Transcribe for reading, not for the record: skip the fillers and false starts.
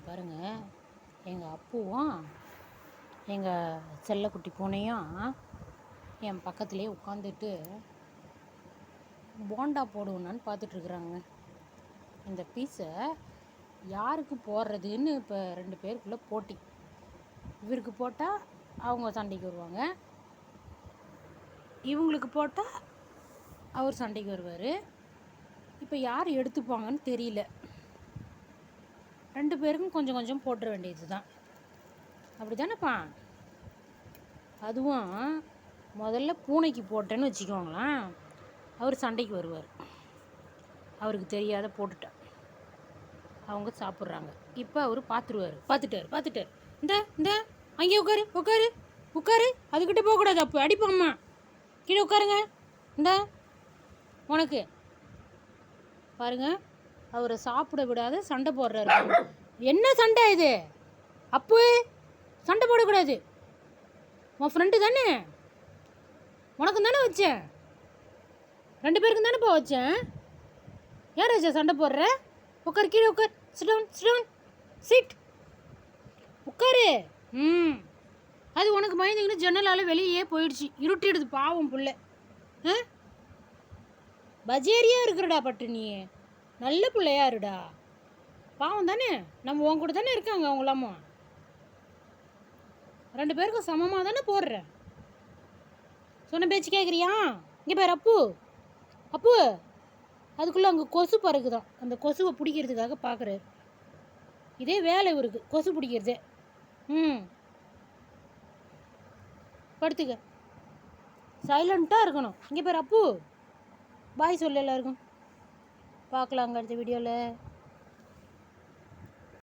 பாருங்கள், எங்கள் அப்புவும் எங்கள் செல்லக்குட்டி பூனையும் என் பக்கத்துலேயே உட்காந்துட்டு போண்டா போடுவேனான்னு பார்த்துட்ருக்குறாங்க. இந்த பீஸை யாருக்கு போடுறதுன்னு இப்போ 2 பேருக்குள்ளே போட்டி. இவருக்கு போட்டால் அவங்க சண்டைக்கு வருவாங்க, இவங்களுக்கு போட்டால் அவர் சண்டைக்கு வருவார். இப்போ யார் எடுத்துப்பாங்கன்னு தெரியல. 2 பேருக்கும் கொஞ்சம் கொஞ்சம் போட்டுற வேண்டியது தான். அப்படி தானேப்பா? அதுவும் முதல்ல பூனைக்கு போட்டேன்னு வச்சுக்கோங்களேன், அவர் சண்டைக்கு வருவார். அவருக்கு தெரியாத போட்டுட்டேன், அவங்க சாப்பிட்றாங்க. இப்போ அவர் பார்த்துட்டார். இந்த அங்கே உட்காரு உட்காரு உட்காரு, அதுக்கிட்ட போகக்கூடாது, அப்போ அடிப்பாம்மா. கீழே உட்காருங்க. இந்த உனக்கு பாருங்க, அவரை சாப்பிட விடாத சண்டை போடுறாரு. என்ன சண்டை இது? அப்பு, சண்டை போடக்கூடாது. உன் ஃப்ரெண்டு தானே, உனக்கும் தானே வச்சேன், 2 பேருக்கும் தானேப்பா வச்சேன். யார் வச்சா சண்டை போடுற? உட்கார், கீழே உட்கார். சிட் உட்காரு. அது உனக்கு பயந்துக்கின்னு ஜன்னலால் வெளியே போயிடுச்சு, இருட்டிடுது பாவம் புள்ள. பஜேரியா இருக்கிறடா பட்டு, நீ நல்ல பிள்ளையா இருடா. பாவம் தானே, நம்ம உன் கூட தானே இருக்காங்க அவங்களாமோ. 2 பேருக்கும் சமமாக தானே போடுறேன். சொன்ன பேச்சு கேட்குறியா? இங்கே பாரு அப்பு, அதுக்குள்ளே அங்கே கொசு பறக்குதான். அந்த கொசுவை பிடிக்கிறதுக்காக பார்க்குறாரு. இதே வேலை இவருக்கு, கொசு பிடிக்கிறதே. படுத்துக்க, சைலண்ட்டாக இருக்கணும். இங்கே பாரு அப்பு, பாய் சொல்லு எல்லாருக்கும். பார்க்கலாங்க அடுத்த வீடியோவில்.